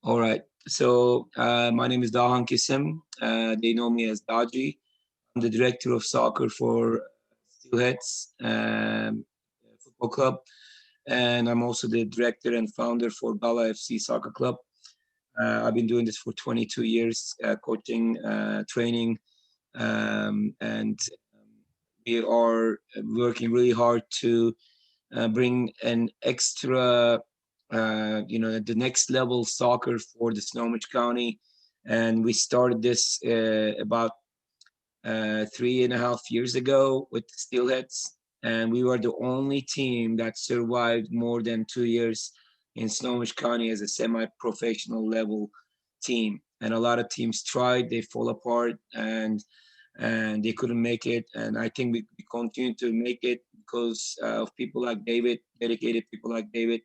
All right. So my name is Dahan Kisim. They know me as Daji. I'm the director of soccer for Steelheads Football Club, and I'm also the director and founder for Gala FC Soccer Club. I've been doing this for 22 years, coaching, training, and we are working really hard to bring an extra, the next level soccer for the Snohomish County. And we started this about 3.5 years ago with the Steelheads. And we were the only team that survived more than 2 years in Snohomish County as a semi-professional level team. And a lot of teams tried, they fall apart, and they couldn't make it. And I think we continue to make it because of people like David, dedicated people like David.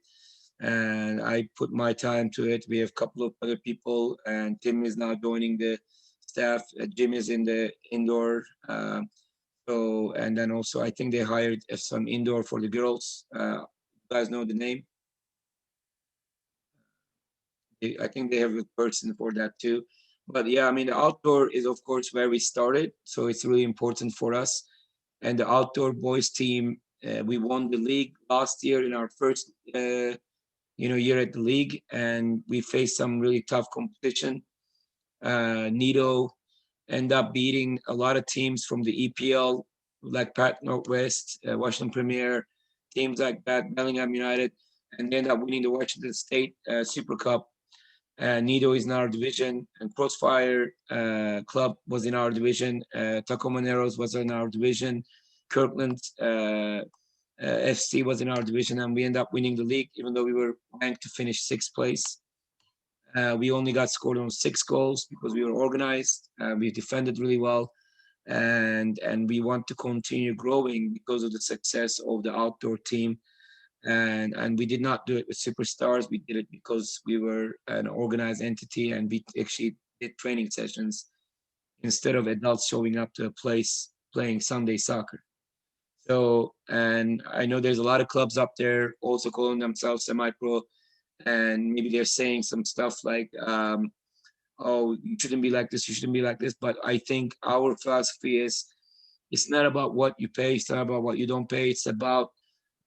And I put my time to it. We have a couple of other people, and Tim is now joining the staff. Jim is in the indoor. And then also I think they hired some indoor for the girls. You guys know the name? I think they have a person for that too. But yeah, I mean, the outdoor is of course where we started, so it's really important for us. And the outdoor boys team, we won the league last year in our first, year at the league, and we faced some really tough competition. Nido end up beating a lot of teams from the EPL, like Pat Northwest, Washington Premier, teams like that, Bellingham United, and they end up winning the Washington State Super Cup. Nido is in our division, and Crossfire Club was in our division. Tacoma Narrows was in our division. Kirkland FC was in our division, and we ended up winning the league, even though we were ranked to finish sixth place. We only got scored on 6 goals because we were organized. We defended really well, and we want to continue growing because of the success of the outdoor team. And we did not do it with superstars. We did it because we were an organized entity, and we actually did training sessions instead of adults showing up to a place playing Sunday soccer. So, and I know there's a lot of clubs up there also calling themselves semi-pro, and maybe they're saying some stuff like, "Oh, you shouldn't be like this, you shouldn't be like this." But I think our philosophy is, it's not about what you pay, it's not about what you don't pay. It's about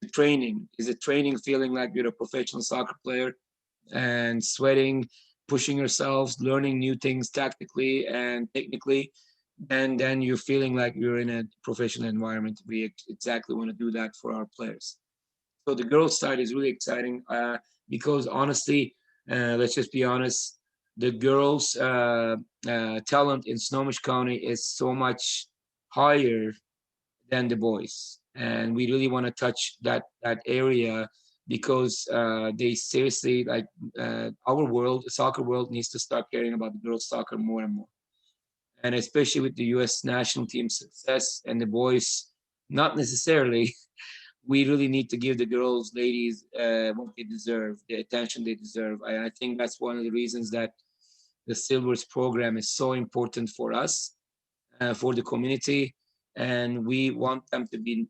the training. Is it training feeling like you're a professional soccer player and sweating, pushing yourselves, learning new things tactically and technically, and then you're feeling like you're in a professional environment. We exactly want to do that for our players. So the girls' side is really exciting because honestly, let's just be honest, the girls' talent in Snohomish County is so much higher than the boys, and we really want to touch that area because they seriously like our world, the soccer world, needs to start caring about the girls' soccer more and more, and especially with the U.S. national team success and the boys, not necessarily. We really need to give the girls, ladies, what they deserve, the attention they deserve. I think that's one of the reasons that the Silvers program is so important for us, for the community, and we want them to be,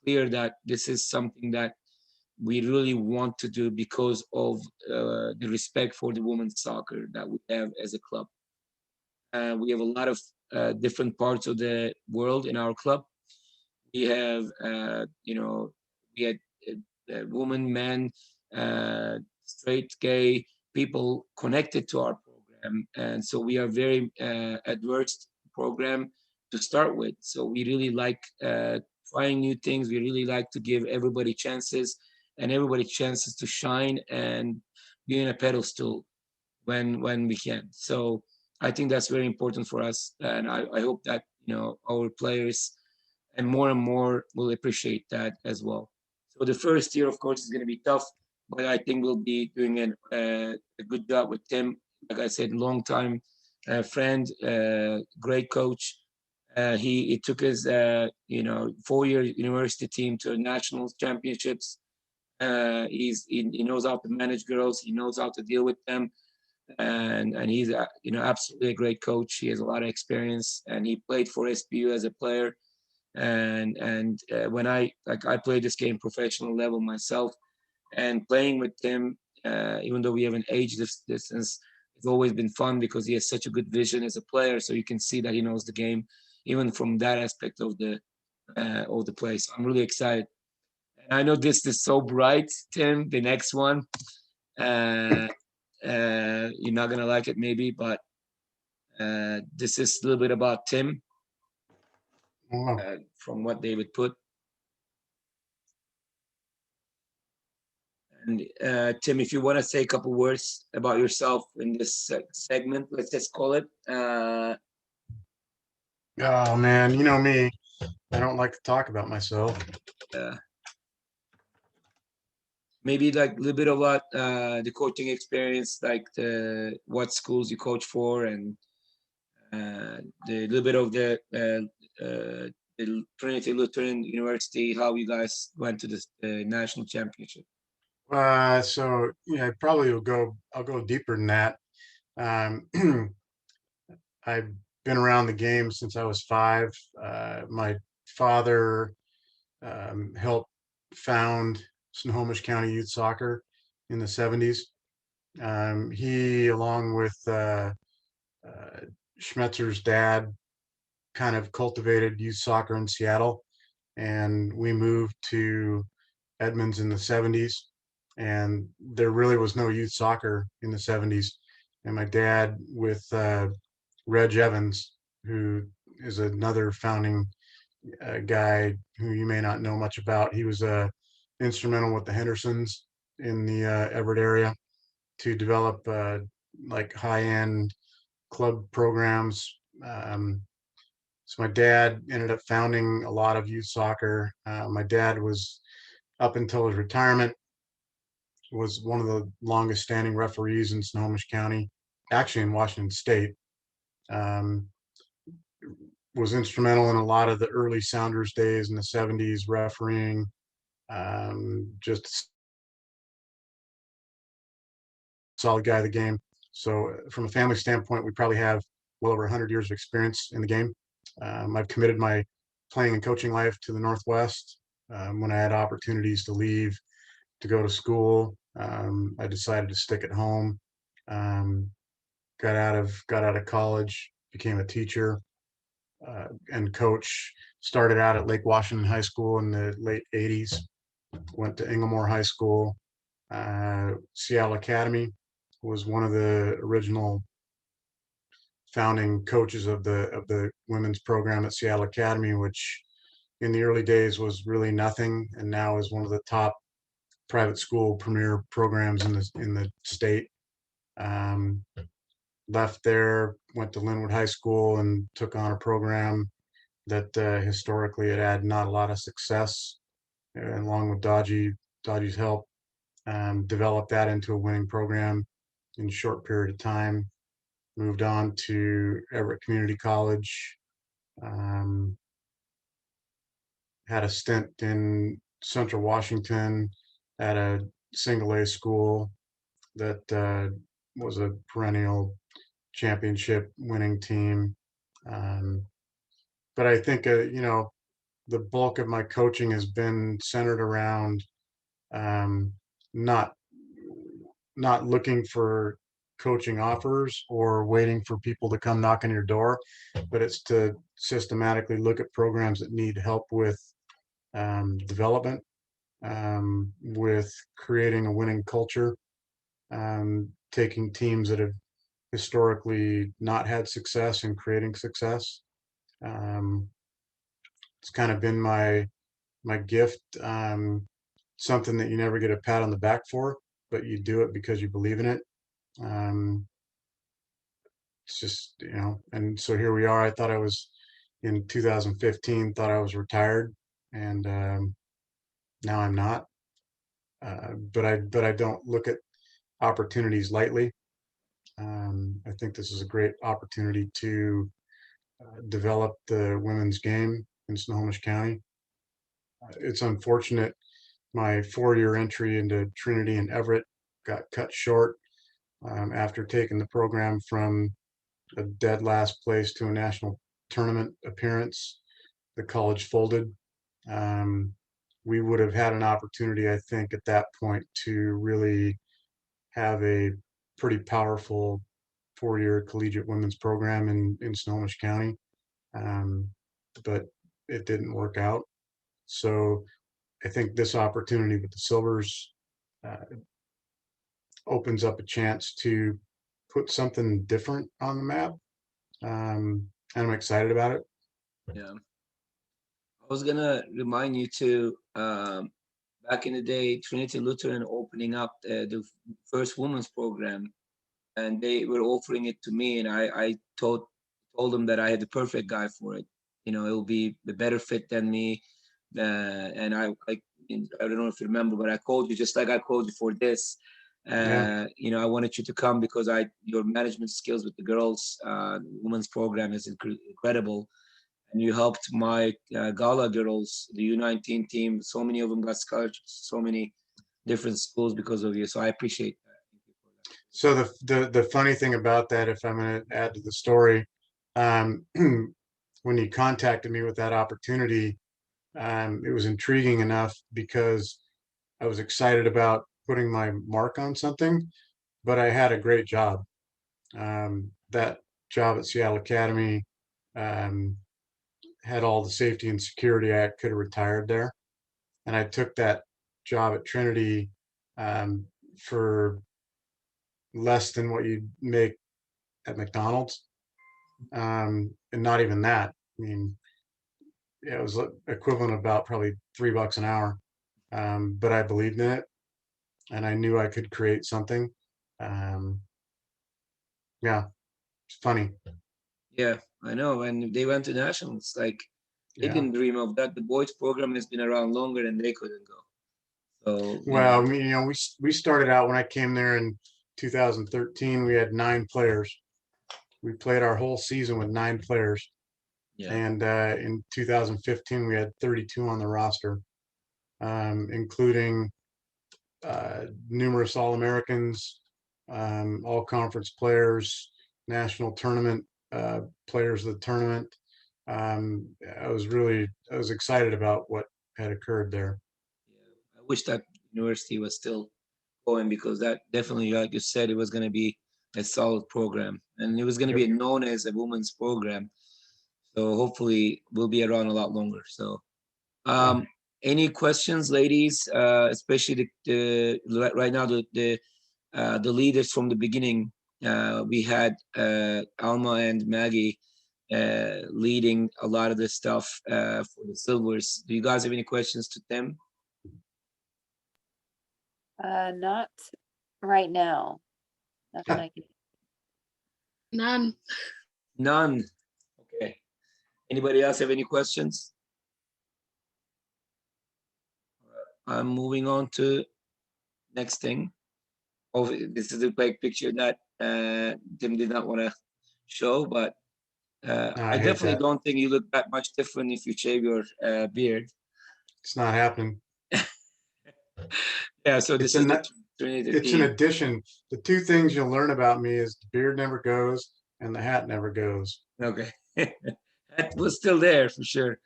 clear that this is something that we really want to do because of the respect for the women's soccer that we have as a club. We have a lot of different parts of the world in our club. We have, we had women, men, straight, gay people connected to our program, and so we are very adverse program to start with. So we really like trying new things. We really like to give everybody chances, and everybody chances to shine and be in a pedestal when we can. So I think that's very important for us, and I hope that our players and more will appreciate that as well. So the first year, of course, is going to be tough, but I think we'll be doing a good job with Tim. Like I said, long time friend, great coach. He took his 4-year university team to national championships. He knows how to manage girls. He knows how to deal with them, and he's absolutely a great coach. He has a lot of experience, and he played for SBU as a player. And when I played this game professional level myself, and playing with him even though we have an age distance, it's always been fun because he has such a good vision as a player. So you can see that he knows the game, even from that aspect of the play. So I'm really excited. And I know this is so bright, Tim. The next one, you're not gonna like it maybe, but this is a little bit about Tim from what David put. And Tim, if you want to say a couple words about yourself in this segment, let's just call it. Oh man, you know me. I don't like to talk about myself. Maybe like a little bit about the coaching experience, like what schools you coach for, and the little bit of the Trinity Lutheran University, how you guys went to the national championship. So yeah, I'll go deeper than that. Um, I've been around the game since I was 5. My father helped found Snohomish County Youth Soccer in the 70s. He, along with uh, Schmetzer's dad, kind of cultivated youth soccer in Seattle, and we moved to Edmonds in the 70s. And there really was no youth soccer in the 70s. And my dad, with Reg Evans, who is another founding guy who you may not know much about, he was instrumental with the Hendersons in the Everett area to develop like high-end club programs. So my dad ended up founding a lot of youth soccer. My dad was, up until his retirement, was one of the longest standing referees in Snohomish County, actually in Washington State. Um, was instrumental in a lot of the early Sounders days in the 70s, refereeing. Just solid guy of the game. So from a family standpoint, we probably have well over 100 years of experience in the game. I've committed my playing and coaching life to the Northwest. When I had opportunities to leave to go to school, I decided to stick at home. Um, got out of college, became a teacher and coach. Started out at Lake Washington High School in the late 80s. Went to Inglemoor High School. Seattle Academy was one of the original founding coaches of the women's program at Seattle Academy, which in the early days was really nothing, and now is one of the top private school premier programs in the state. Um, Left there, went to Linwood High School, and took on a program that historically had had not a lot of success. And along with Dodgy's help, developed that into a winning program in a short period of time. Moved on to Everett Community College. Um, had a stint in Central Washington at a single A school that was a perennial championship winning team. Um, but I think, the bulk of my coaching has been centered around um, not not looking for coaching offers or waiting for people to come knock on your door, but it's to systematically look at programs that need help with development, with creating a winning culture, taking teams that have historically not had success and creating success. Um, it's kind of been my gift. Something that you never get a pat on the back for, but you do it because you believe in it. Um, it's just, and so here we are. I thought I was in 2015, thought I was retired, and now I'm not. But I don't look at opportunities lightly. I think this is a great opportunity to develop the women's game in Snohomish County. It's unfortunate my 4-year entry into Trinity and Everett got cut short after taking the program from a dead last place to a national tournament appearance. The college folded. We would have had an opportunity, I think, at that point to really have a pretty powerful 4-year collegiate women's program in Snohomish County, um, but it didn't work out. So I think this opportunity with the Silvers uh, opens up a chance to put something different on the map, and I'm excited about it. Yeah. I was gonna remind you to back in the day, Trinity Lutheran opening up the first women's program, and they were offering it to me, and I told them that I had the perfect guy for it. You know, it will be the better fit than me. And I don't know if you remember, but I called you just like I called you for this. Yeah, You know, I wanted you to come because your management skills with the girls, women's program is incredible, and you helped my Gala girls, the U19 team. So many of them got scholarships, so many different schools because of you. So I appreciate that. Thank you for that. so the funny thing about that, if I'm going to add to the story, um, when you contacted me with that opportunity, it was intriguing enough because I was excited about putting my mark on something, but I had a great job. That job at Seattle Academy um, had all the safety and security. I could have retired there, and I took that job at Trinity for less than what you'd make at McDonald's, and not even that. I mean, yeah, it was equivalent of about probably $3 an hour. But I believed in it, and I knew I could create something. Um, yeah, it's funny. Yeah, I know. And they went to nationals. Like they Yeah. didn't dream of that. The boys program has been around longer and they couldn't go. So, you Well, know, I mean, we started out when I came there in 2013. We had 9 players. We played our whole season with 9 players, yeah, and in 2015 we had 32 on the roster, including numerous All Americans, all conference players, national tournament players of the tournament. I was excited about what had occurred there. yeah. I wish that university was still going because that definitely, like you said, it was going to be a solid program and it was going to Yep. be known as a women's program. So hopefully we'll be around a lot longer. So, Yeah. any questions, ladies? Especially right now the leaders from the beginning. We had Alma and Maggie leading a lot of the stuff for the Silvers. Do you guys have any questions to them? Not right now. Nothing I can. None. None. Okay. Anybody else have any questions? I'm moving on to next thing. Oh, this is a big picture that Tim did not want to show, but I I hate definitely that. don't think you look that much different if you shave your beard. It's not happening. Yeah, so It's this is an the Trinity it's an team. addition. The two things you'll learn about me is the beard never goes and the hat never goes. Okay. That was still there for sure.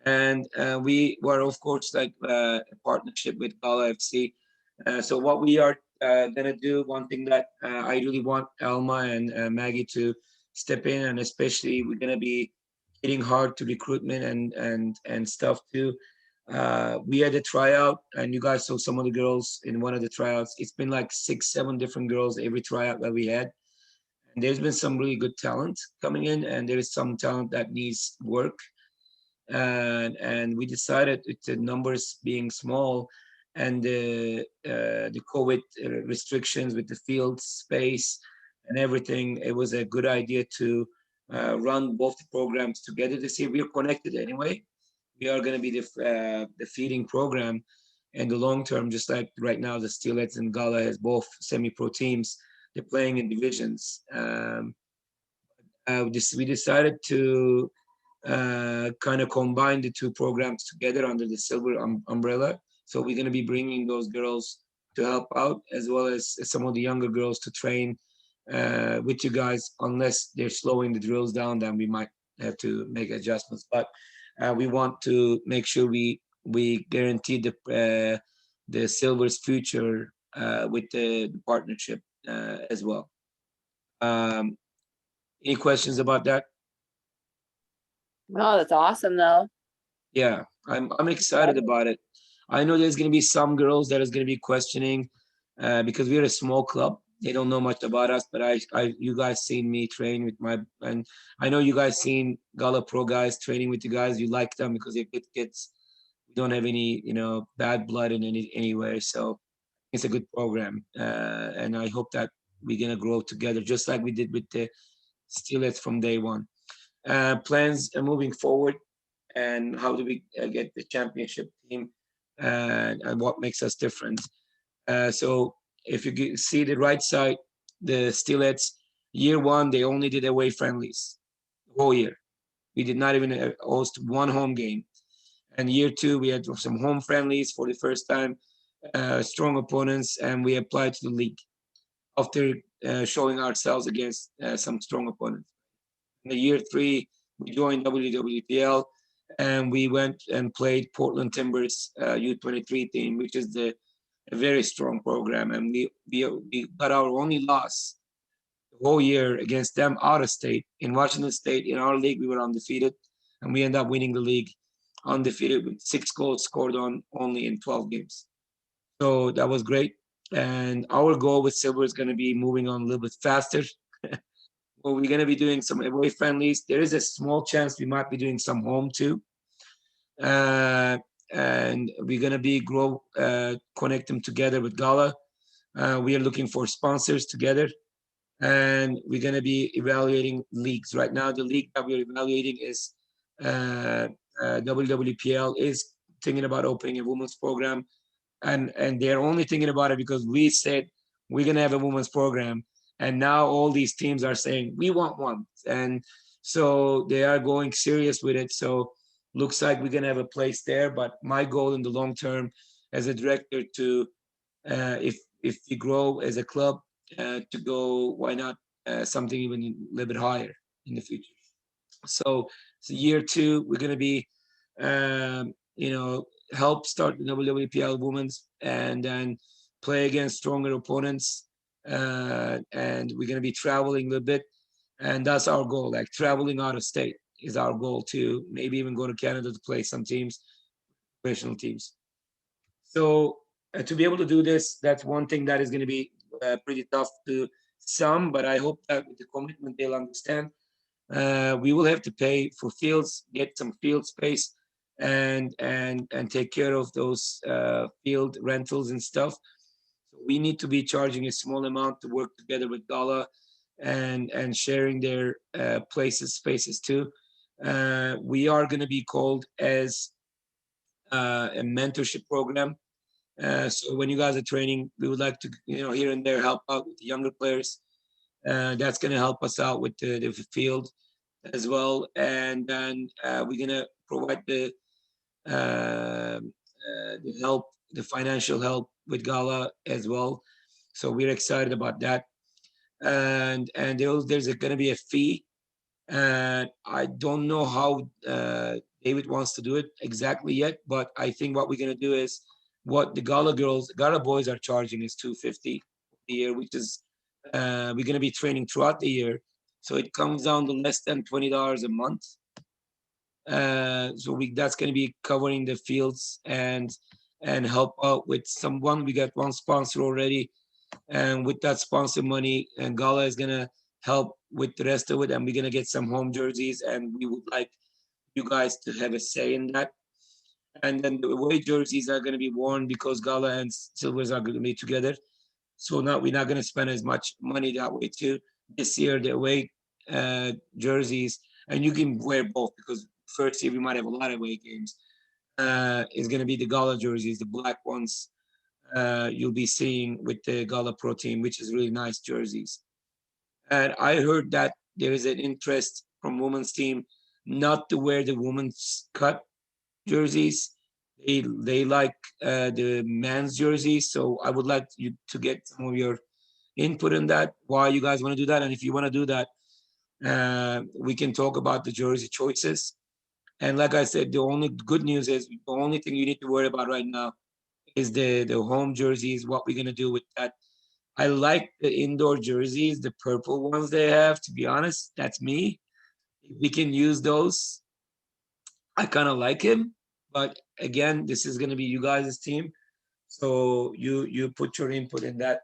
And we were, of course, like a partnership with Gala FC. So what we are gonna do, one thing that I really want Alma and Maggie to step in, and especially we're gonna be hitting hard to recruitment and stuff too. We had a tryout, and you guys saw some of the girls in one of the tryouts. It's been like 6, 7 different girls every tryout that we had. And there's been some really good talent coming in, and there is some talent that needs work. And we decided with the numbers being small and the COVID restrictions with the field space and everything, it was a good idea to run both the programs together this year. We're connected anyway. We are going to be the feeding program in the long term, just like right now the Steelheads and Gala has both semi-pro teams. They're playing in divisions. We decided to kind of combine the two programs together under the Silver umbrella. So we're going to be bringing those girls to help out, as well as some of the younger girls to train with you guys. Unless they're slowing the drills down, then we might have to make adjustments. But we want to make sure we guarantee the Silver's future with the partnership as well. Any questions about that? No, that's awesome though. Yeah, I'm excited about it. I know there's going to be some girls that is going to be questioning because we're a small club. They don't know much about us, but you guys seen me train with and I know you guys seen Gala Pro guys training with you guys. You like them because they're good kids. We don't have any, bad blood in anywhere. So it's a good program, and I hope that we're gonna grow together just like we did with the Steelers from day one. Plans moving forward, and how do we get the championship team, and what makes us different. So if you see the right side, the Steelers, year one, they only did away friendlies the whole year. We did not even host one home game. And year two, we had some home friendlies for the first time, strong opponents, and we applied to the league after showing ourselves against some strong opponents. In the year three, we joined WWPL, and we went and played Portland Timbers U23 team, which is a very strong program, and we got our only loss the whole year against them out of state. In Washington State, in our league, we were undefeated, and we ended up winning the league undefeated with 6 goals scored on only in 12 games. So that was great. And our goal with Silver is going to be moving on a little bit faster. Well, we're going to be doing some away friendlies. There is a small chance we might be doing some home too. And we're going to be connect them together with Gala. We are looking for sponsors together. And we're going to be evaluating leagues. Right now, the league that we're evaluating is WWPL is thinking about opening a women's program. And they're only thinking about it because we said we're going to have a women's program. And now all these teams are saying, we want one. And so they are going serious with it. So looks like we're going to have a place there. But my goal in the long term as a director to, if we grow as a club, to go, why not something even a little bit higher in the future. So year two, we're going to be, help start the WWPL women's and then play against stronger opponents. And we're going to be traveling a little bit. And that's our goal, like traveling out of state is our goal too. Maybe even go to Canada to play some teams, professional teams. So to be able to do this, that's one thing that is going to be pretty tough to some, but I hope that with the commitment they'll understand. We will have to pay for fields, get some field space, and take care of those field rentals and stuff. So we need to be charging a small amount to work together with Gala and sharing their spaces too. We are going to be called as a mentorship program. So when you guys are training, we would like to, here and there help out with the younger players. That's going to help us out with the field as well. And then we're going to provide the help, the financial help with Gala as well. So we're excited about that. And there's going to be a fee. And I don't know how David wants to do it exactly yet, but I think what we're going to do is what the Gala boys are charging is $250 a year, which is we're going to be training throughout the year. So it comes down to less than $20 a month. So that's going to be covering the fields and help out with someone. We got one sponsor already. And with that sponsor money, and Gala is going to help with the rest of it. And we're going to get some home jerseys. And we would like you guys to have a say in that. And then the away jerseys are going to be worn because Gala and Silvers are going to be together. So now we're not going to spend as much money that way too. This year, the away jerseys, and you can wear both because first year we might have a lot of away games, is going to be the Gala jerseys, the black ones you'll be seeing with the Gala Pro team, which is really nice jerseys. And I heard that there is an interest from women's team not to wear the women's cut jerseys. They like the men's jerseys. So I would like you to get some of your input on that, why you guys want to do that. And if you want to do that, we can talk about the jersey choices. And like I said, the only good news is the only thing you need to worry about right now is the home jerseys, what we're gonna do with that. I like the indoor jerseys, the purple ones they have, to be honest. That's me. If we can use those, I kind of like him. But again, this is gonna be you guys' team. So you put your input in that.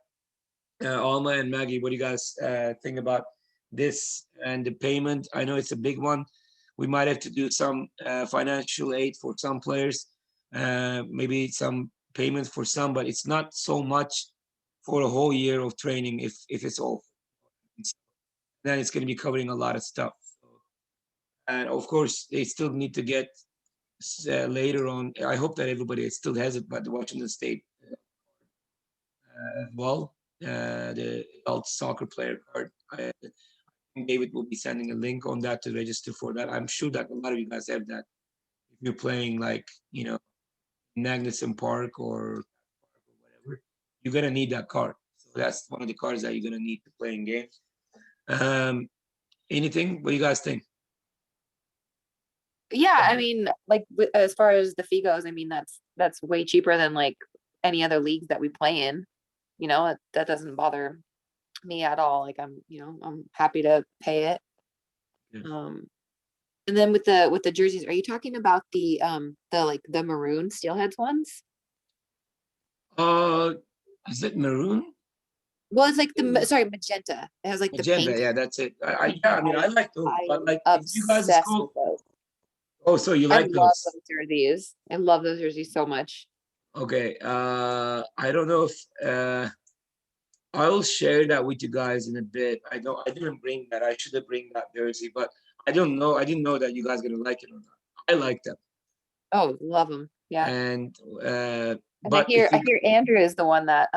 Alma and Maggie, what do you guys think about this and the payment? I know it's a big one. We might have to do some financial aid for some players, maybe some payments for some, but it's not so much for a whole year of training if it's all. Then it's going to be covering a lot of stuff. And of course, they still need to get later on. I hope that everybody still has it, but Washington State as well, the adult soccer player card. I think David will be sending a link on that to register for that. I'm sure that a lot of you guys have that. If you're playing like, Magnuson Park or whatever, you're gonna need that card. So that's one of the cards that you're gonna need to play in games. Anything? What do you guys think? Yeah, I mean, like as far as the fee goes, I mean that's way cheaper than like any other leagues that we play in. That doesn't bother me at all. Like I'm happy to pay it. Yeah. And then with the jerseys, are you talking about the maroon steelheads ones? Is it maroon? Well, it's like sorry, magenta. It has like the Magenta, pink. yeah, that's it. I mean, I like those, but I'm like, if you guys obsessed go, with those. oh, so you I like love those? those jerseys. I love those jerseys so much. Okay, I don't know if I will share that with you guys in a bit. I didn't bring that. I should have bring that jersey, but I don't know. I didn't know that you guys gonna like it or not. I like them, Oh, love them. Yeah. and And I but if hear Andrew is the one that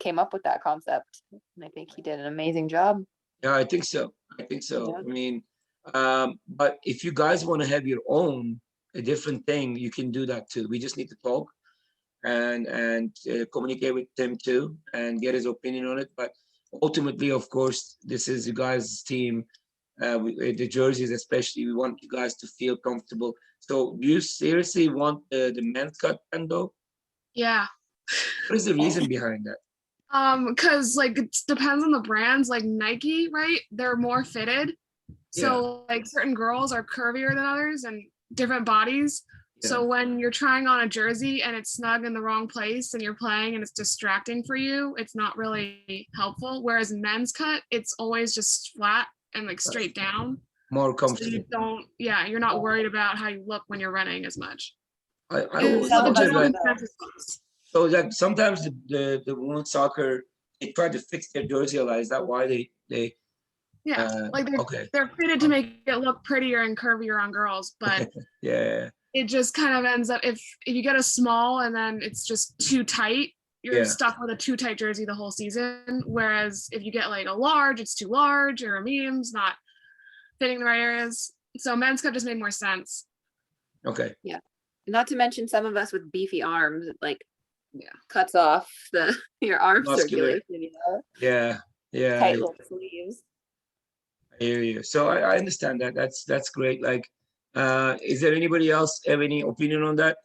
came up with that concept. And I think he did an amazing job. yeah, I think so. I think so. Yeah. I mean, but if you guys want to have your own a different thing, you can do that too. We just need to talk and communicate with him too and get his opinion on it. But ultimately, of course, this is you guys' team. The jerseys, especially, we want you guys to feel comfortable. So, do you seriously want the men's cut, Endo? Yeah. What is the reason behind that? Because like it depends on the brands, like Nike, right? They're more fitted. So like certain girls are curvier than others and different bodies. So when you're trying on a jersey and it's snug in the wrong place and you're playing and it's distracting for you, it's not really helpful. Whereas men's cut, it's always just flat and like straight down. More So comfortable. you're not worried about how you look when you're running as much. I And always some of wonder us that. So that sometimes the women's soccer they try to fix their jersey a lot. Is that why they like okay. they're fitted to make it look prettier and curvier on girls, but Yeah. it just kind of ends up if you get a small and then it's just too tight, you're stuck with a too tight jersey the whole season. Whereas if you get like a large, it's too large, or a medium's not fitting the right areas. So men's cut just made more sense. Okay. Yeah. Not to mention some of us with beefy arms, it like cuts off your arm Muscular. circulation, Yeah. tight little sleeves. I hear you. So I understand that. That's great. Like, is there anybody else have any opinion on that?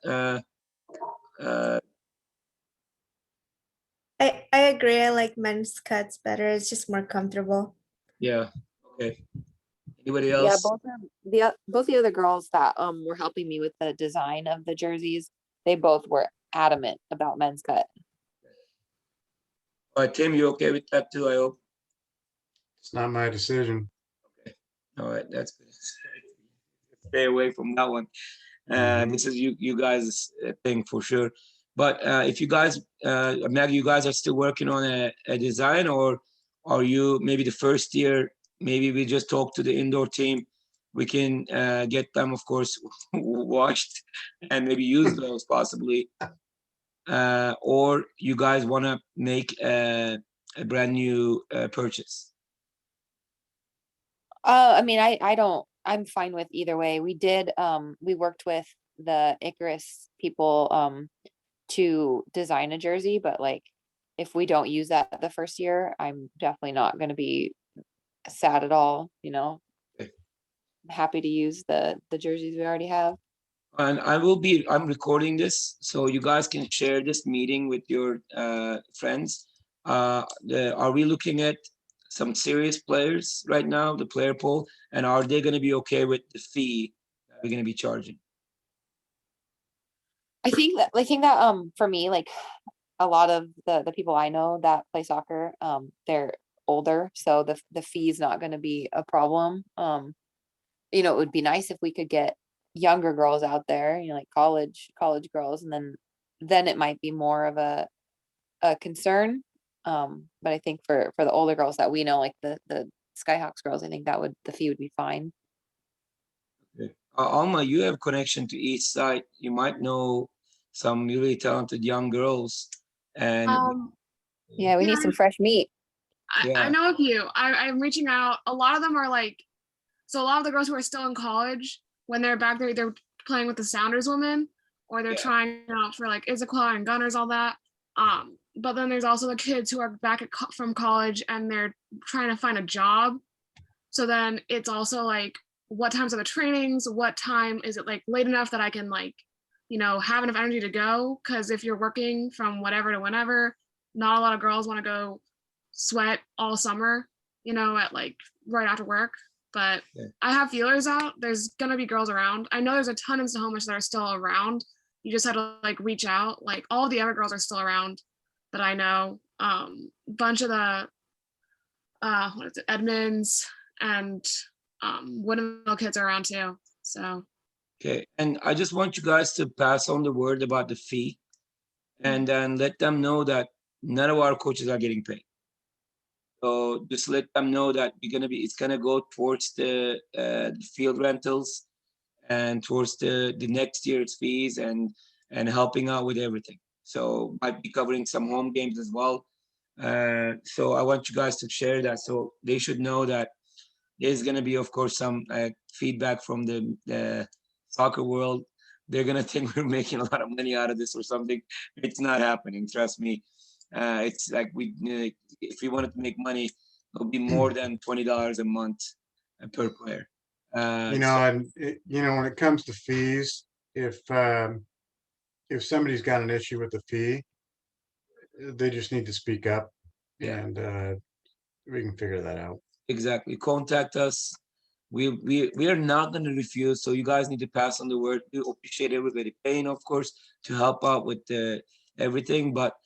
I agree. I like men's cuts better. It's just more comfortable. Yeah. Okay. Anybody Yeah, else? both the other girls that were helping me with the design of the jerseys, they both were adamant about men's cut. Tim, you okay with that too? I hope. It's not my decision. All right, that's good. Stay away from that one. This is you guys' thing for sure. But if you guys, Maggie, you guys are still working on a design, or are you maybe the first year? Maybe we just talk to the indoor team. We can get them, of course, washed and maybe use those possibly. Or you guys want to make a brand new purchase? I mean, I'm fine with either way. We worked with the Icarus people to design a jersey, but like if we don't use that the first year, I'm definitely not going to be sad at all. Okay. I'm happy to use the jerseys we already have. And I'm recording this, so you guys can share this meeting with your friends. Are we looking at some serious players right now, the player pool, and are they gonna be okay with the fee that we're gonna be charging? I think that for me, like a lot of the people I know that play soccer, they're older, so the fee is not gonna be a problem. You know, it would be nice if we could get younger girls out there, you know, like college girls, and then it might be more of a concern. But I think for the older girls that we know, like the Skyhawks girls, I think the fee would be fine. Alma, you have connection to each side. You might know some really talented young girls, and Yeah, we Yeah, need some fresh meat. I Yeah. know a few. I'm reaching out. A lot of them are like, so a lot of the girls who are still in college, when they're back there, they're playing with the Sounders women, or they're Yeah. trying out for like Issaquah and Gunners, all that. But then there's also the kids who are back from college and they're trying to find a job. So then it's also like, what times are the trainings? What time is it like late enough that I can like, you know, have enough energy to go? Because if you're working from whatever to whenever, not a lot of girls want to go sweat all summer, you know, at like right after work. But Yeah. I have feelers out. There's gonna be girls around. I know there's a ton in Snohomish that are still around. You just had to like reach out. Like all of the other girls are still around that I know. Bunch of the what is it, Edmonds and Woodinville kids are around too. So Okay, and I just want you guys to pass on the word about the fee, and then let them know that none of our coaches are getting paid. So just let them know that it's gonna go towards the field rentals and towards the next year's fees and helping out with everything. So might be covering some home games as well. So I want you guys to share that, so they should know that there's gonna be, of course, some feedback from the soccer world. They're gonna think we're making a lot of money out of this or something. It's not happening. Trust me. It's like if we wanted to make money, it'll be more than $20 a month per player. You know, and you know, when it comes to fees, if somebody's got an issue with the fee, they just need to speak up, Yeah. and we can figure that out. Exactly. Contact us. We are not going to refuse. So you guys need to pass on the word. We appreciate everybody paying, of course, to help out with everything. But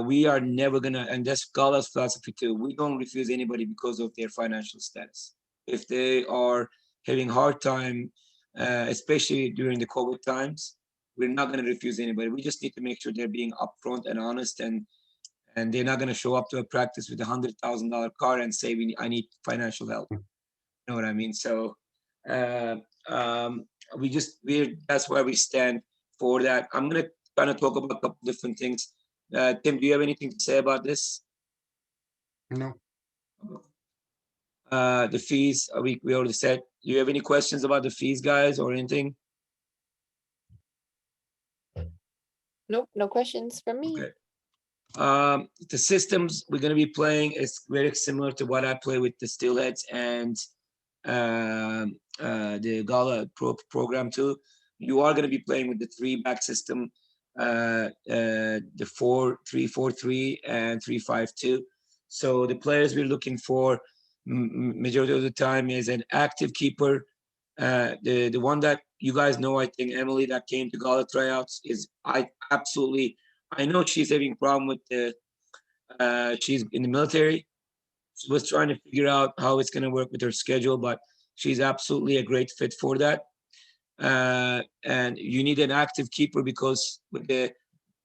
we are never gonna, and that's Gala's philosophy too. We don't refuse anybody because of their financial status. If they are having hard time, especially during the COVID times, we're not gonna refuse anybody. We just need to make sure they're being upfront and honest, and they're not gonna show up to a practice with $100,000 car and say I need financial help. You know what I mean? So that's where we stand for that. I'm gonna kind of talk about a couple different things. Tim, do you have anything to say about this? No, The fees, we already said. Do you have any questions about the fees, guys, or anything? Nope, no questions from me. Okay. The systems we're gonna be playing is very similar to what I play with the Steelheads and the Gala program too. You are gonna be playing with the 3-back system, the 4-3-4-3 and 3-5-2. So the players we're looking for majority of the time is an active keeper. The one that you guys know, I think Emily, that came to Gala tryouts, is I know she's having a problem with she's in the military. She was trying to figure out how it's going to work with her schedule, but she's absolutely a great fit for that. And you need an active keeper because with the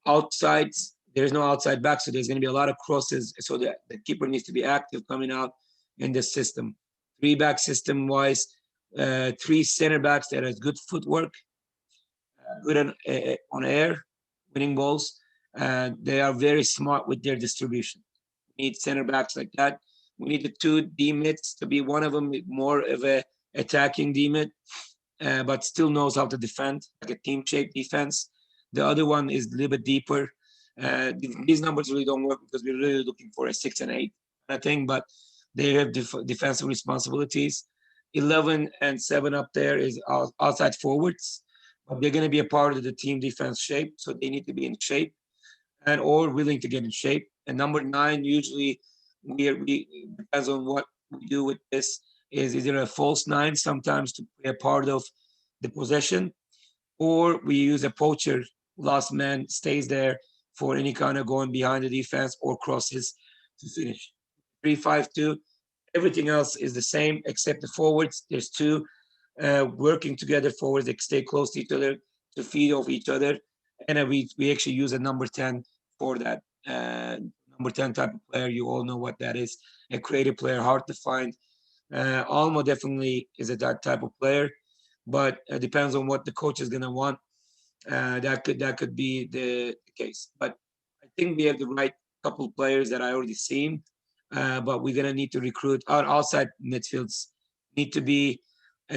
outsides, there's no outside back, so there's going to be a lot of crosses. So the keeper needs to be active coming out in the system. 3-back system wise, 3 center backs that has good footwork, good on air, winning balls. They are very smart with their distribution. We need center backs like that. We need the 2 D-mids to be one of them more of a attacking D-mid, but still knows how to defend, like a team-shaped defense. The other one is a little bit deeper. These numbers really don't work because we're really looking for a 6 and 8, I think, but they have defensive responsibilities. 11 and 7 up there is outside forwards. but they're going to be a part of the team defense shape, so they need to be in shape and or willing to get in shape. And number 9, usually we depends on what we do with this, is either a false 9 sometimes to be a part of the possession, or we use a poacher, last man stays there for any kind of going behind the defense or crosses to finish. 3-5-2. Everything else is the same except the forwards. There's 2 working together forwards. They stay close to each other to feed off each other. And we actually use a number 10 for that. Number 10 type of player. You all know what that is. A creative player, hard to find. Almo definitely is that type of player, but it depends on what the coach is going to want. That could be the case. But I think we have the right couple of players that I already seen. But we're gonna need to recruit. Our outside midfields need to be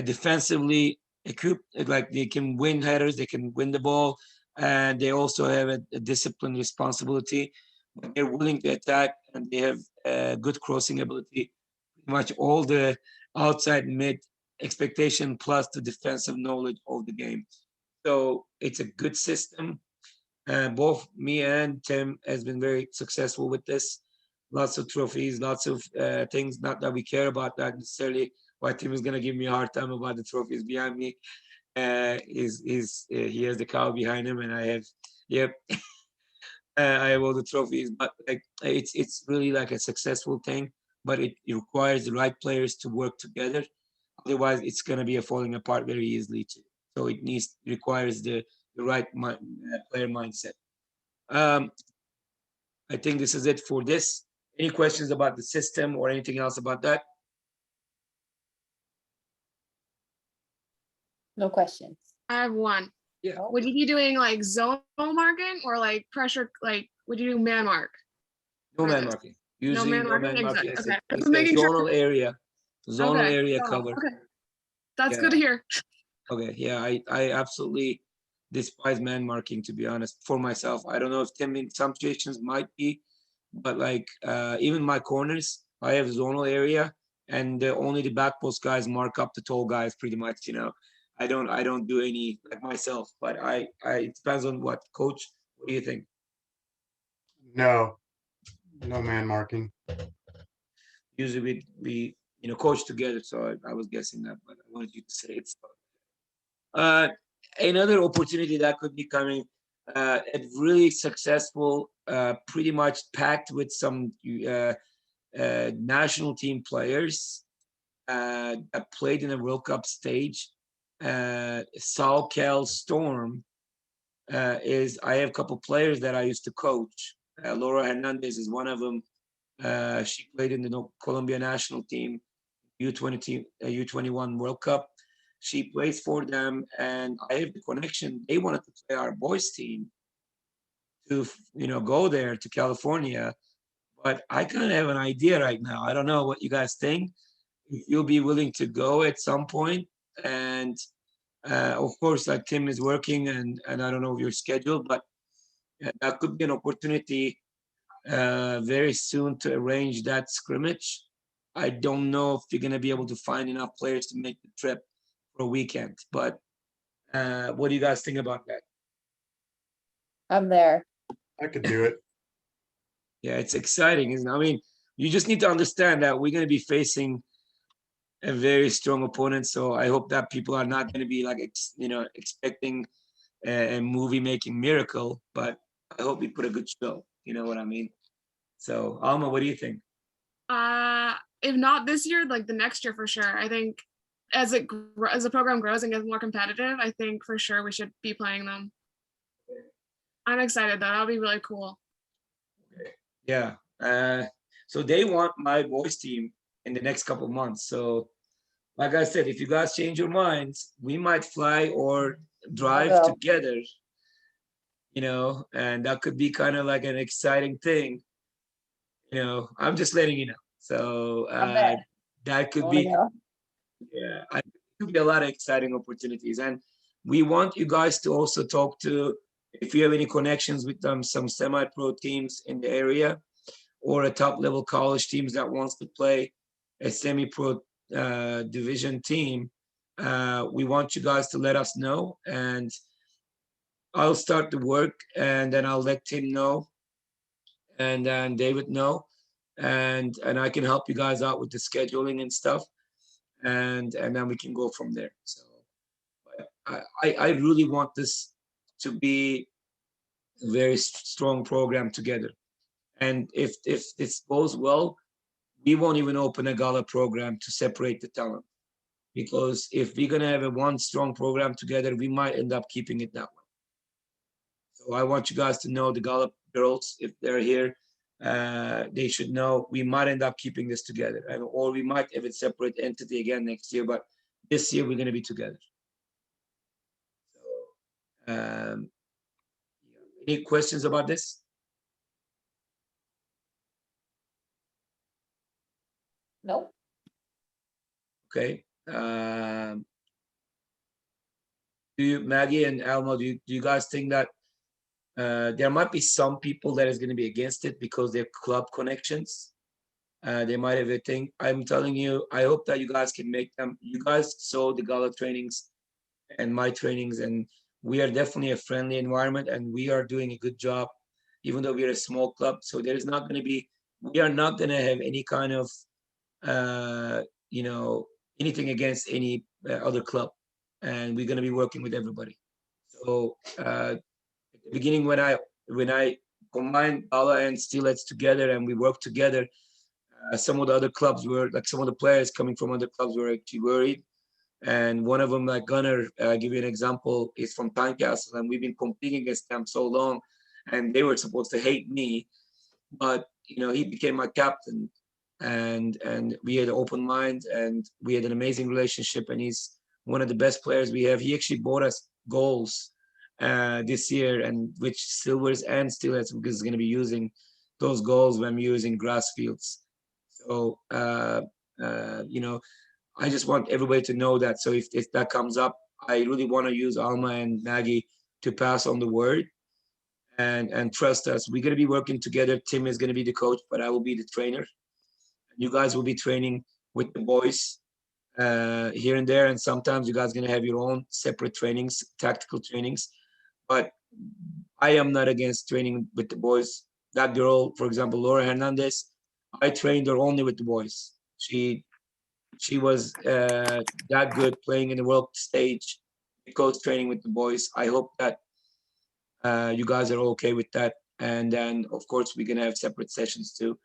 defensively equipped, like they can win headers, they can win the ball, and they also have a discipline responsibility. But they're willing to attack, and they have good crossing ability. Pretty much all the outside mid expectation plus the defensive knowledge of the game. So it's a good system. Both me and Tim has been very successful with this. Lots of trophies, lots of things. Not that we care about that necessarily. Why Tim is gonna give me a hard time about the trophies behind me. He has the cow behind him, and I have, yep, I have all the trophies. But like, it's really like a successful thing. But it requires the right players to work together. Otherwise, it's gonna be a falling apart very easily too. So it requires the right player mindset. I think this is it for this. Any questions about the system or anything else about that? No questions. I have one. Yeah. Would you be doing like zonal marking or like pressure? Like, would you do man mark? No For man this? marking. Usually no man marking. Exactly. Yes, Okay. it's Just a making sure. zonal area. Zonal Okay. area Oh, cover. Okay. That's Yeah. good to hear. Okay. Yeah, I absolutely despise man marking, to be honest, for myself. I don't know if Tim in some situations might be, but like even my corners, I have zonal area, and only the back post guys mark up the tall guys pretty much. I don't do any like myself, but it depends on what coach. What do you think? No man marking. Usually we coach together, so I was guessing that, but I wanted you to say it. So. Another opportunity that could be coming, a really successful, pretty much packed with some national team players that played in a World Cup stage. Sauckel Storm I have a couple players that I used to coach. Laura Hernandez is one of them. She played in the Colombia national team, U21 World Cup. She plays for them, and I have the connection. They wanted to play our boys team to, go there to California, but I kind of have an idea right now. I don't know what you guys think. If you'll be willing to go at some point, and of course, like Tim is working, and I don't know your schedule, but that could be an opportunity very soon to arrange that scrimmage. I don't know if you're going to be able to find enough players to make the trip for a weekend, but what do you guys think about that? I'm there. I could do it. Yeah, it's exciting, isn't it? I mean, you just need to understand that we're going to be facing a very strong opponent. So I hope that people are not going to be like, expecting a movie making miracle, but I hope we put a good show. You know what I mean? So Alma, what do you think? If not this year, like the next year for sure. I think as the program grows and gets more competitive, I think for sure we should be playing them. I'm excited though. That'll be really cool. Yeah. So they want my boys team in the next couple of months. So like I said, if you guys change your minds, we might fly or drive together, and that could be kind of like an exciting thing. I'm just letting you know. So that could be, it could be a lot of exciting opportunities. And we want you guys to also talk to, if you have any connections with some semi-pro teams in the area or a top-level college teams that wants to play a semi-pro division team, we want you guys to let us know. And I'll start the work, and then I'll let Tim know, and then David know, and I can help you guys out with the scheduling and stuff, and then we can go from there. So I really want this to be a very strong program together. And if this goes well, we won't even open a gala program to separate the talent. Because if we're gonna have a one strong program together, we might end up keeping it that way. So I want you guys to know, the gala girls, if they're here, they should know we might end up keeping this together, and or we might have a separate entity again next year. But this year we're gonna be together. So, any questions about this? Nope. Okay. Do you, Maggie and Alma, do you guys think that there might be some people that is going to be against it because they're club connections? They might have a thing. I'm telling you, I hope that you guys can make them. You guys saw the gala trainings and my trainings, and we are definitely a friendly environment, and we are doing a good job, even though we're a small club. So there is not going to be, we are not going to have any kind of, you know, anything against any other club, and we're going to be working with everybody. So at the beginning, when I combined Bala and Steelheads together and we worked together, some of the other clubs were, like, some of the players coming from other clubs were actually worried. And one of them, like Gunnar, give you an example, is from Tynecastle, and we've been competing against them so long, and they were supposed to hate me, but you know, he became my captain, and we had an open mind, and we had an amazing relationship, and he's one of the best players we have. He actually bought us goals this year, and which Silvers and Steelheads is going to be using those goals when we're using grass fields. So you know, I just want everybody to know that. So if that comes up, I really want to use Alma and Maggie to pass on the word, and trust us. We're going to be working together. Tim is going to be the coach, but I will be the trainer. You guys will be training with the boys here and there, and sometimes you guys are going to have your own separate trainings, tactical trainings. But I am not against training with the boys. That girl, for example, Laura Hernandez, I trained her only with the boys. She was that good playing in the world stage because training with the boys. I hope that you guys are okay with that. And then, of course, we're gonna have separate sessions too.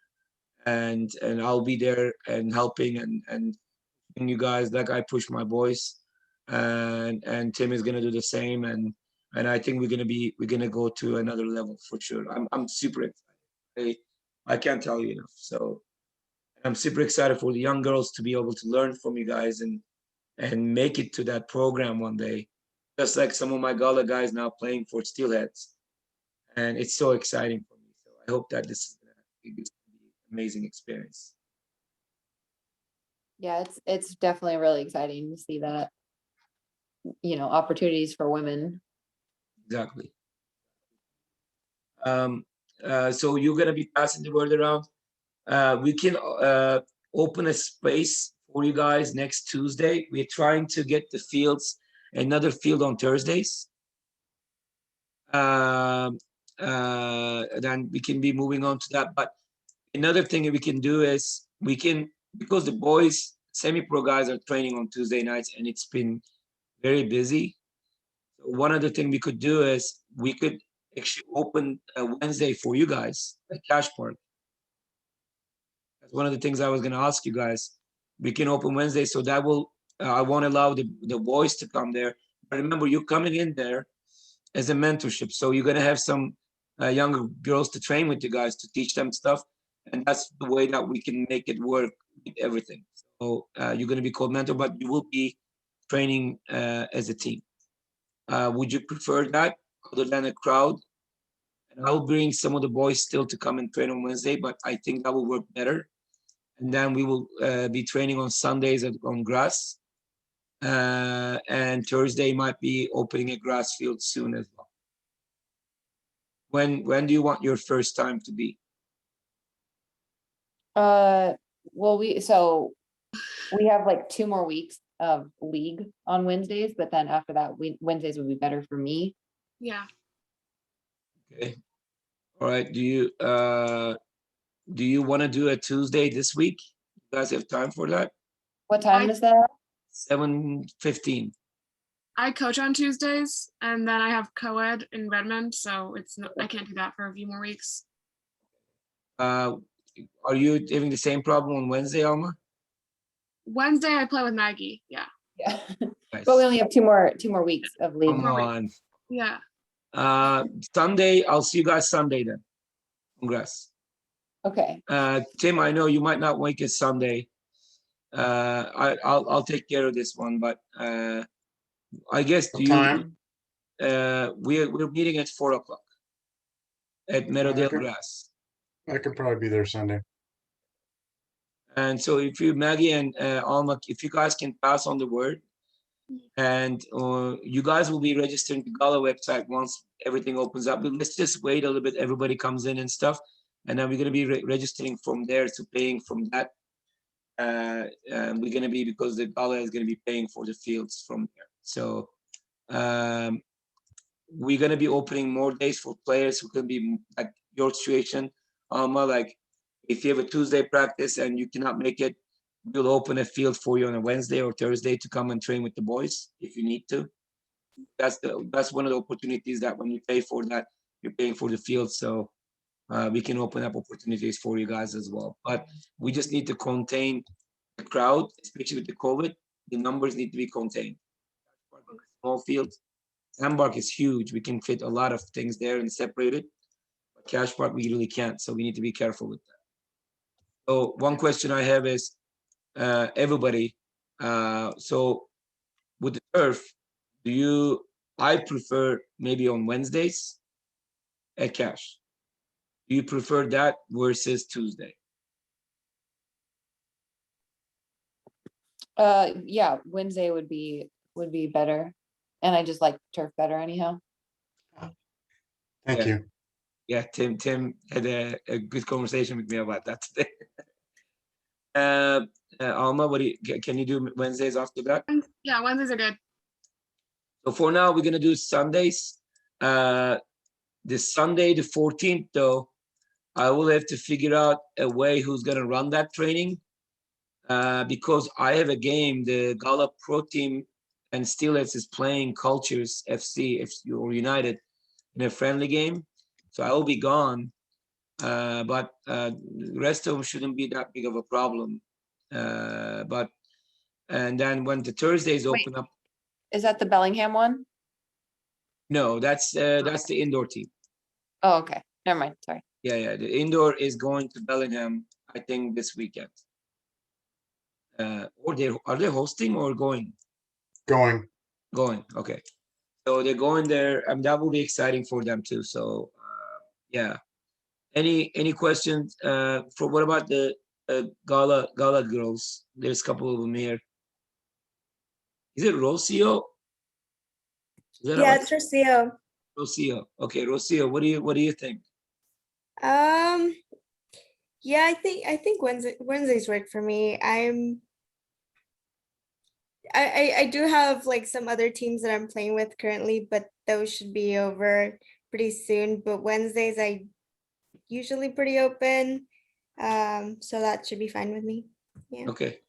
And I'll be there and helping and you guys like I push my boys. And Tim is gonna do the same. And I think we're gonna go to another level for sure. I'm super excited. I can't tell you enough. So I'm super excited for the young girls to be able to learn from you guys and make it to that program one day. Just like some of my gala guys now playing for Steelheads. And it's so exciting for me. So I hope that this is gonna be an amazing experience. Yeah, it's definitely really exciting to see that, you know, opportunities for women. Exactly. So you're gonna be passing the word around. We can open a space for you guys next Tuesday. We're trying to get the fields, another field on Thursdays. Then we can be moving on to that. But another thing that we can do is we can, because the boys semi-pro guys are training on Tuesday nights and it's been very busy. So one other thing we could do is we could actually open a Wednesday for you guys at Cash Park. That's one of the things I was going to ask you guys. We can open Wednesday, so that will I won't allow the boys to come there. But remember, you're coming in there as a mentorship, so you're going to have some younger girls to train with you guys to teach them stuff, and that's the way that we can make it work with everything. So you're going to be called mentor, but you will be training as a team. Would you prefer that other than a crowd? And I'll bring some of the boys still to come and train on Wednesday, but I think that will work better. And then we will be training on Sundays on grass. And Thursday might be opening a grass field soon as well. When do you want your first time to be? Well, we have like 2 more weeks of league on Wednesdays, but then after that, Wednesdays would be better for me. Yeah. Okay. All right. Do you want to do a Tuesday this week? You guys have time for that? What time I- is that? 7:15. I coach on Tuesdays and then I have co-ed in Redmond, so I can't do that for a few more weeks. Are you having the same problem on Wednesday, Alma? Wednesday I play with Maggie. Yeah. Yeah, Nice. but we only have two more weeks of leave. Come on. Yeah. Sunday, I'll see you guys Sunday then. Congrats. Okay, Tim, I know you might not make it Sunday. I'll take care of this one, but I guess What time? we're meeting at 4 o'clock at Meadowdale Okay. Grass. I could probably be there Sunday. And so if you, Maggie and Alma, if you guys can pass on the word, and you guys will be registering the Gala website once everything opens up. But let's just wait a little bit. Everybody comes in and stuff, and then we're going to be registering from there to paying from that. And we're going to be, because the Gala is going to be paying for the fields from there. So we're going to be opening more days for players who can be like your situation, Alma. Like if you have a Tuesday practice and you cannot make it, we'll open a field for you on a Wednesday or Thursday to come and train with the boys if you need to. That's one of the opportunities that when you pay for that, you're paying for the field. So we can open up opportunities for you guys as well. But we just need to contain the crowd, especially with the COVID. The numbers need to be contained. Small field. Sandpark is huge. We can fit a lot of things there and separate it. But Cash Park, we really can't. So we need to be careful with that. So one question I have is, everybody, so with the turf, I prefer maybe on Wednesdays at Cash. Do you prefer that versus Tuesday? yeah, Wednesday would be better. And I just like turf better anyhow. Thank Yeah. you. Yeah, Tim had a good conversation with me about that today. Alma, can you do Wednesdays after that? Yeah, Wednesdays are good. So for now, we're gonna do Sundays. This Sunday, the 14th, though, I will have to figure out a way who's gonna run that training. Because I have a game, the Gala Pro Team and Steelheads is playing Cultures FC or United in a friendly game. So I will be gone. But the rest of them shouldn't be that big of a problem. And then when the Thursdays open up, Is that the Bellingham one? no, that's the indoor team. Oh, okay. Never mind. Sorry. Yeah, the indoor is going to Bellingham, I think this weekend. Or are they hosting or going? Going. Going, okay. So they're going there, and that will be exciting for them too. So yeah. Any questions? For what about the Gala girls? There's a couple of them here. Is it Rocio? Is that Yeah, how it's Rocio. Rocio? Okay, Rocio. What do you think? Yeah, I think Wednesdays work for me. I do have like some other teams that I'm playing with currently, but those should be over pretty soon. But Wednesdays I usually pretty open. So that should be fine with me. Yeah. Okay.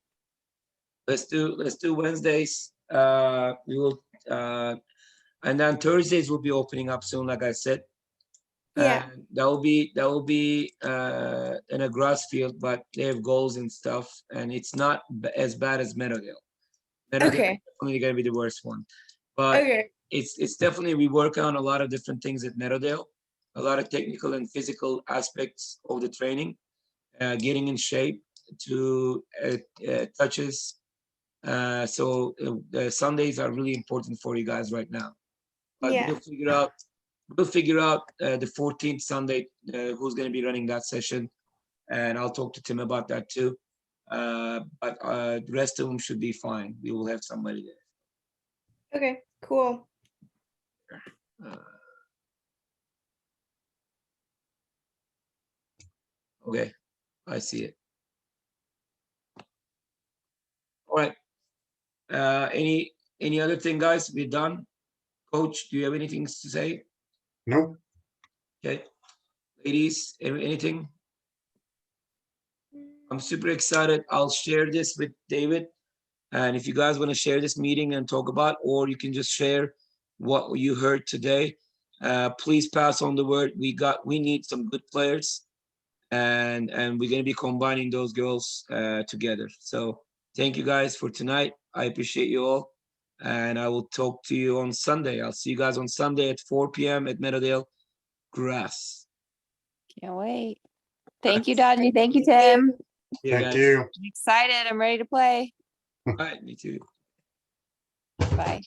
Let's do Wednesdays. We will and then Thursdays will be opening up soon, like I said. Yeah. And that will be in a grass field, but they have goals and stuff, and it's not as bad as Meadowdale. Meadowdale Okay. is definitely gonna be the worst one. But Okay. it's definitely, we work on a lot of different things at Meadowdale, a lot of technical and physical aspects of the training, getting in shape to touches. So the Sundays are really important for you guys right now. But Yeah. we'll figure out the 14th Sunday who's going to be running that session, and I'll talk to Tim about that too. But the rest of them should be fine. We will have somebody there. Okay. Cool. Okay, I see it. All right. Any other thing, guys? We're done. Coach, do you have anything to say? Nope. Okay, ladies, anything? I'm super excited. I'll share this with David. And if you guys want to share this meeting and talk about, or you can just share what you heard today, please pass on the word. We need some good players, and we're going to be combining those girls together. So thank you guys for tonight. I appreciate you all, and I will talk to you on Sunday. I'll see you guys on Sunday at 4 p.m. at Meadowdale Grass. Can't wait. Thank you, Dodgy. Thank you, Tim. See Thank guys. you. I'm excited. I'm ready to play. All right, me too. Bye.